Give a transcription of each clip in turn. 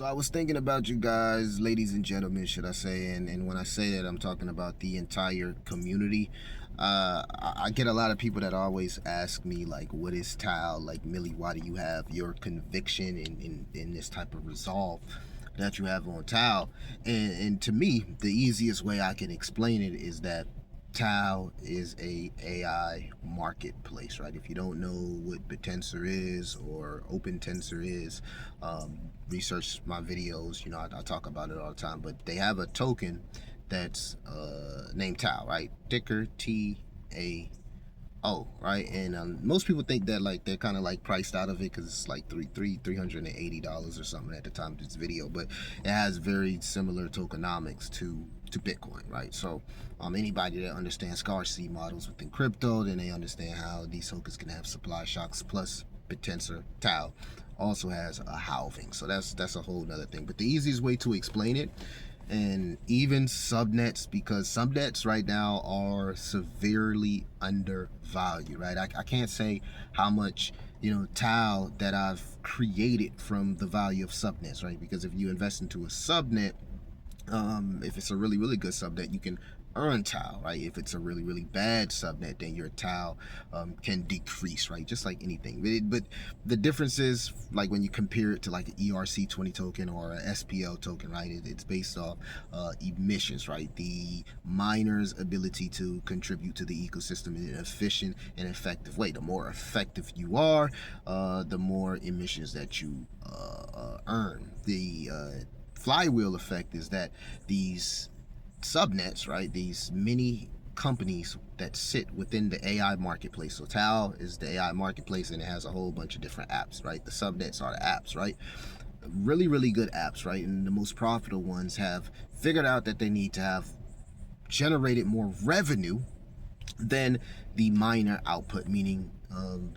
So I was thinking about you guys, ladies and gentlemen, should I say, and when I say that, I'm talking about the entire community. I get a lot of people that always ask me, like, what is TAO? Like, Millie, why do you have your conviction in this type of resolve that you have on TAO? And to me, the easiest way I can explain it is that TAO is a AI marketplace, right? If you don't know what Bittensor is or OpenTensor is, research my videos. I talk about it all the time. But they have a token that's named TAO, right? Ticker TAO, right? And most people think that like they're kind of like priced out of it because it's like $380 or something at the time of this video, but it has very similar tokenomics to Bitcoin, right? So anybody that understands scarcity models within crypto, then they understand how these tokens can have supply shocks. Plus Bittensor TAO also has a halving, so that's a whole nother thing. But the easiest way to explain it, and even subnets, because subnets right now are severely undervalued, right? I can't say how much TAO that I've created from the value of subnets, right? Because if you invest into a subnet, if it's a really really good subnet, you can earn TAO, right? If it's a really really bad subnet, then your TAO can decrease, right? Just like anything. But the difference is, like, when you compare it to like an ERC20 token or an SPL token, right? It's based off emissions, right? The miner's ability to contribute to the ecosystem in an efficient and effective way. The more effective you are, the more emissions that you earn. The flywheel effect is that these subnets, right, these mini companies that sit within the AI marketplace. So TAO is the AI marketplace, and it has a whole bunch of different apps, right? The subnets are the apps, right? Really really good apps, right? And the most profitable ones have figured out that they need to have generated more revenue than the miner output, meaning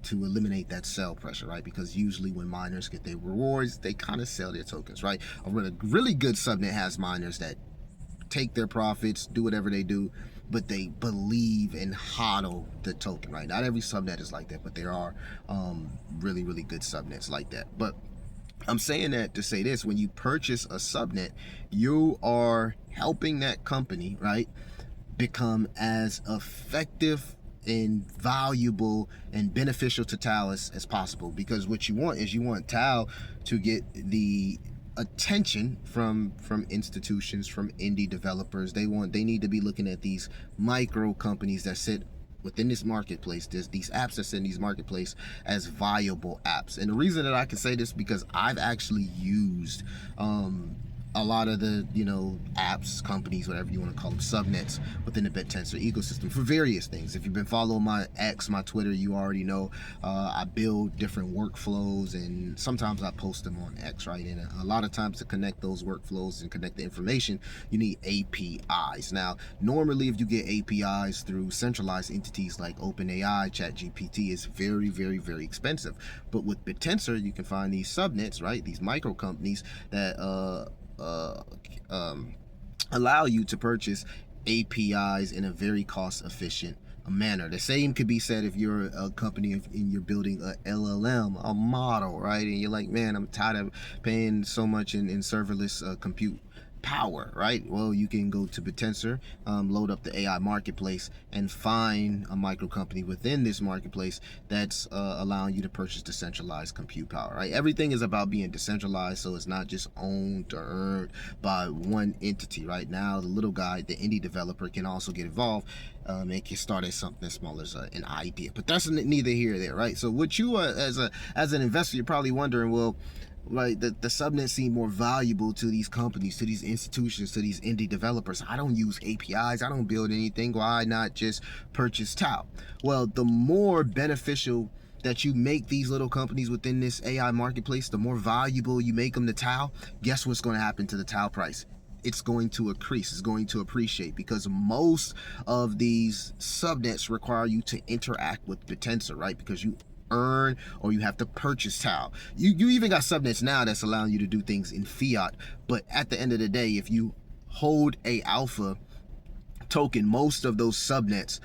to eliminate that sell pressure, right? Because usually when miners get their rewards, they kind of sell their tokens, right? A really good subnet has miners that take their profits, do whatever they do, but they believe and hodl the token, right? Not every subnet is like that, but there are really really good subnets like that. But I'm saying that to say this: when you purchase a subnet, you are helping that company, right, become as effective and valuable and beneficial to TAO as possible. Because what you want is, you want TAO to get the attention from institutions, from indie developers. They need to be looking at these micro companies that sit within this marketplace. There's these apps that sit in these marketplace as viable apps. And the reason that I can say this, because I've actually used a lot of the apps, companies, whatever you want to call them, subnets within the Bittensor ecosystem for various things. If you've been following my X, my Twitter, you already know I build different workflows, and sometimes I post them on X, right? And a lot of times, to connect those workflows and connect the information, you need APIs. Now normally, if you get APIs through centralized entities like OpenAI, ChatGPT, it's very very very expensive. But with Bittensor, you can find these subnets, right? These micro companies that allow you to purchase APIs in a very cost efficient manner. The same could be said if you're a company and you're building a LLM, a model, right? And you're like, man, I'm tired of paying so much in serverless compute power, right? Well, you can go to Bittensor, load up the AI marketplace, and find a micro company within this marketplace that's allowing you to purchase decentralized compute power, right? Everything is about being decentralized, so it's not just owned or earned by one entity. Right now, the little guy, the indie developer, can also get involved. It can start as something as small as an idea, but that's neither here or there, right? So what you as an investor, you're probably wondering, well, right, the subnets seem more valuable to these companies, to these institutions, to these indie developers. I don't use APIs, I don't build anything, why not just purchase TAO? Well, the more beneficial that you make these little companies within this AI marketplace, the more valuable you make them to TAO, guess what's going to happen to the TAO price? It's going to increase, it's going to appreciate, because most of these subnets require you to interact with Bittensor, right? Because you earn, or you have to purchase TAO. You even got subnets now that's allowing you to do things in fiat, but at the end of the day, if you hold a alpha token, most of those subnets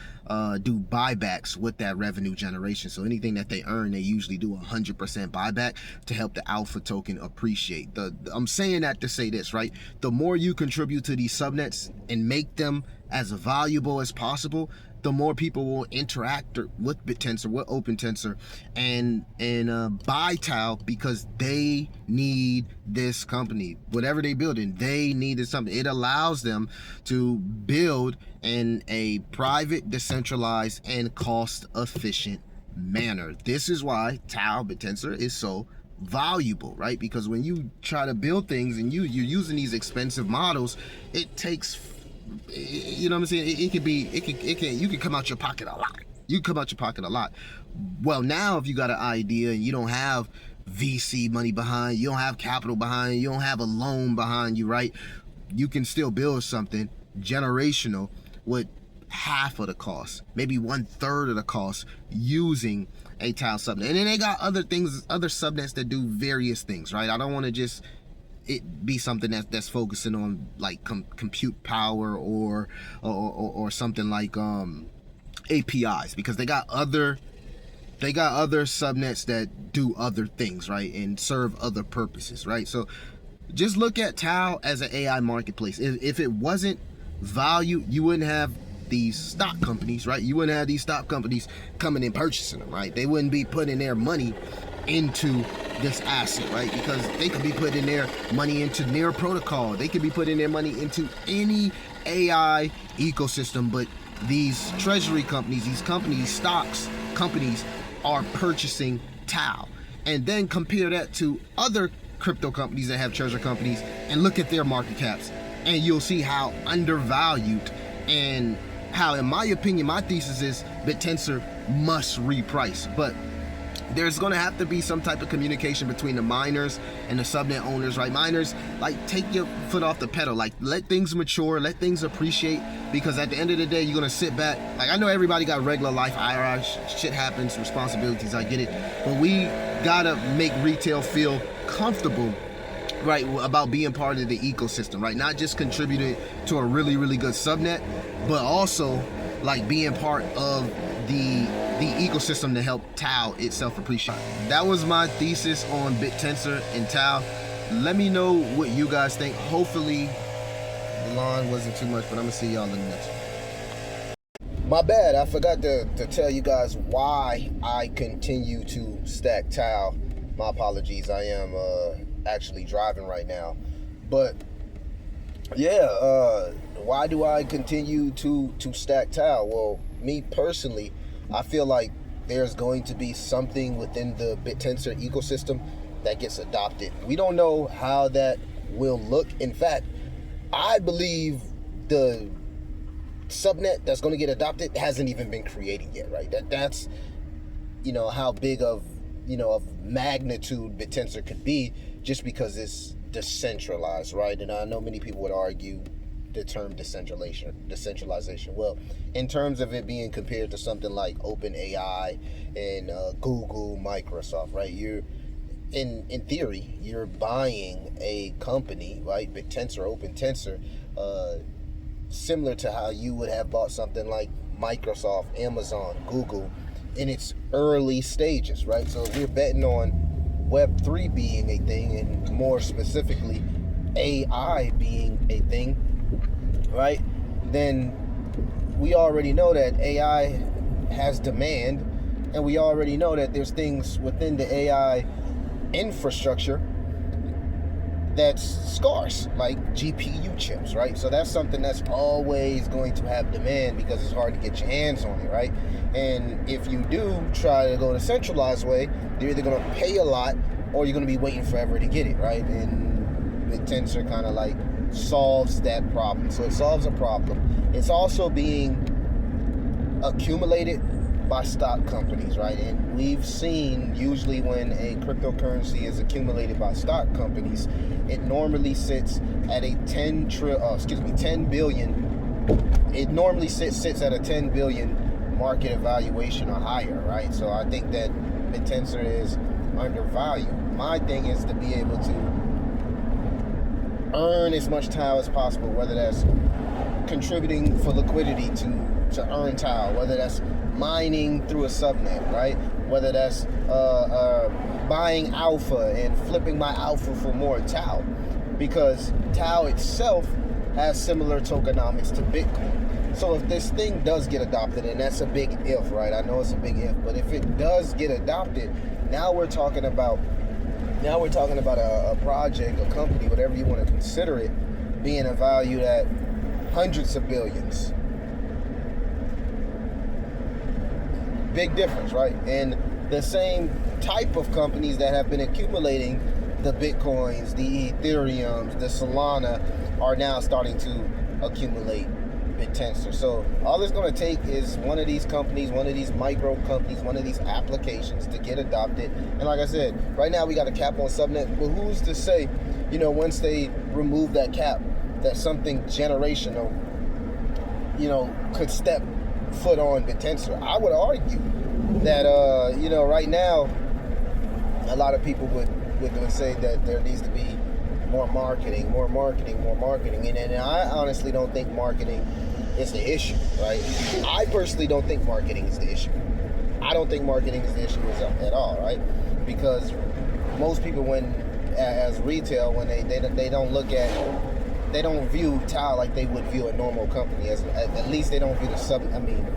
do buybacks with that revenue generation. So anything that they earn, they usually do 100% buyback to help the alpha token appreciate. I'm saying that to say this, right? The more you contribute to these subnets and make them as valuable as possible, the more people will interact with Bittensor, with OpenTensor, and buy TAO, because they need this company. Whatever they building, they need this something. It allows them to build in a private, decentralized, and cost-efficient manner. This is why TAO Bittensor is so valuable, right? Because when you try to build things and you're using these expensive models, it takes, you know what I'm saying, you can come out your pocket a lot. You come out your pocket a lot. Well, now if you got an idea and you don't have VC money behind, you don't have capital behind, you don't have a loan behind you, right? You can still build something generational with half of the cost, maybe 1/3 of the cost, using a TAO subnet. And then they got other things, other subnets that do various things, right? I don't want to just it be something that's focusing on like compute power or something like APIs, because they got other subnets that do other things, right, and serve other purposes, right? So just look at TAO as an AI marketplace. If it wasn't value, you wouldn't have these stock companies, right? You wouldn't have these stock companies coming and purchasing them, right? They wouldn't be putting their money into this asset, right? Because they could be putting their money into Near Protocol. They could be putting their money into any AI ecosystem, but these treasury companies, these companies, stocks companies are purchasing TAO. And then compare that to other crypto companies that have treasury companies and look at their market caps, and you'll see how undervalued, and how, in my opinion, my thesis is Bittensor must reprice. But there's going to have to be some type of communication between the miners and the subnet owners, right? Miners, like, take your foot off the pedal, like, let things mature, let things appreciate, because at the end of the day, you're going to sit back. Like, I know everybody got regular life, IRA, shit happens, responsibilities, I get it, but we got to make retail feel comfortable, right, about being part of the ecosystem, right? Not just contributing to a really, really good subnet, but also like being part of the ecosystem to help TAO itself appreciate. That was my thesis on Bittensor and TAO. Let me know what you guys think. Hopefully the line wasn't too much, but I'm gonna see y'all in the next one. My bad, I forgot to tell you guys why I continue to stack TAO. My apologies, I am actually driving right now. But yeah, why do I continue to stack TAO? Well, me personally, I feel like there's going to be something within the Bittensor ecosystem that gets adopted. We don't know how that will look. In fact, I believe the subnet that's going to get adopted hasn't even been created yet, right? That's, you know, how big of, you know, of magnitude Bittensor could be, just because it's decentralized, right? And I know many people would argue the term decentralization. Well, in terms of it being compared to something like OpenAI and Google, Microsoft, right? You're in theory, you're buying a company, right? Bittensor, OpenTensor, similar to how you would have bought something like Microsoft, Amazon, Google in its early stages, right? So we're betting on Web3 being a thing, and more specifically AI being a thing, right? Then we already know that AI has demand, and we already know that there's things within the AI infrastructure that's scarce, like GPU chips, right? So that's something that's always going to have demand, because it's hard to get your hands on it, right? And if you do try to go the centralized way, you're either going to pay a lot or you're going to be waiting forever to get it, right? And Bittensor kind of like solves that problem. So it solves a problem. It's also being accumulated by stock companies, right? And we've seen, usually when a cryptocurrency is accumulated by stock companies, it normally sits at a 10 billion. It normally sits at a 10 billion market evaluation or higher, right? So I think that Bittensor is undervalued. My thing is to be able to earn as much TAO as possible, whether that's contributing for liquidity to earn TAO, whether that's mining through a subnet, right? Whether that's buying alpha and flipping my alpha for more TAO, because TAO itself has similar tokenomics to Bitcoin. So if this thing does get adopted, and that's a big if, right? I know it's a big if, but if it does get adopted, now we're talking about a project, a company, whatever you want to consider it, being valued at hundreds of billions. Big difference, right? And the same type of companies that have been accumulating the Bitcoins, the Ethereums, the Solana are now starting to accumulate Bittensor. So all it's going to take is one of these companies, one of these micro companies, one of these applications to get adopted. And like I said, right now we got a cap on subnet, but who's to say, once they remove that cap, that something generational, could step foot on Bittensor? I would argue that, right now, a lot of people would say that there needs to be more marketing. And I honestly don't think marketing is the issue, right? I personally don't think marketing is the issue. I don't think marketing is the issue at all, right? Because most people, as retail, when they don't view TAO like they would view a normal company. At least they don't view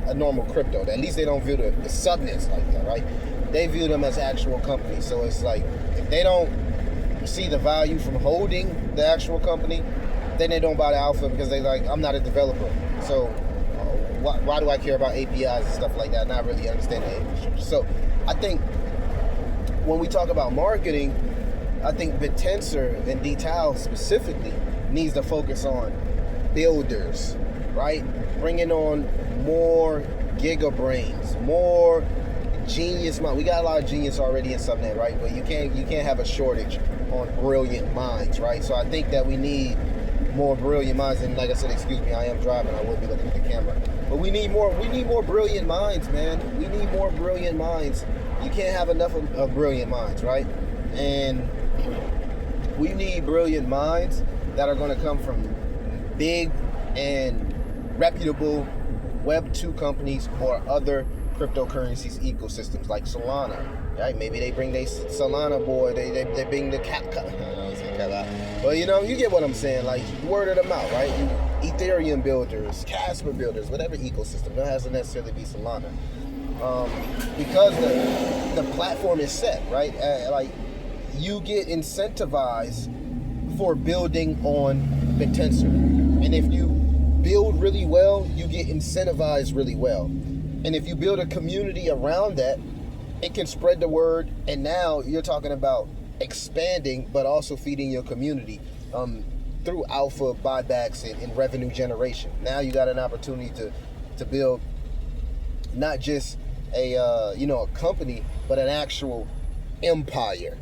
a normal crypto. At least they don't view the subnets like that, right? They view them as actual companies. So it's like, if they don't see the value from holding the actual company, then they don't buy the alpha, because they like, I'm not a developer. So why do I care about APIs and stuff like that? Not really understand the infrastructure. So I think when we talk about marketing, I think Bittensor and TAO specifically needs to focus on builders, right? Bringing on more giga brains, more genius mind. We got a lot of genius already in subnet, right? But you can't have a shortage on brilliant minds, right? So I think that we need more brilliant minds. And like I said, excuse me, I am driving, I will be looking at the camera. But we need more brilliant minds, man. We need more brilliant minds. You can't have enough of brilliant minds, right? And we need brilliant minds that are going to come from big and reputable Web 2 companies or other cryptocurrencies ecosystems like Solana, right? Maybe they bring their Solana boy, they bring the cat. Well, you get what I'm saying. Like, word of the mouth, right? Ethereum builders, Casper builders, whatever ecosystem. It has to necessarily be Solana, because the platform is set, right? Like, you get incentivized for building on Bittensor, and if you build really well, you get incentivized really well. And if you build a community around that, it can spread the word. And now you're talking about expanding, but also feeding your community through alpha buybacks and revenue generation. Now you got an opportunity to build not just a company, but an actual empire.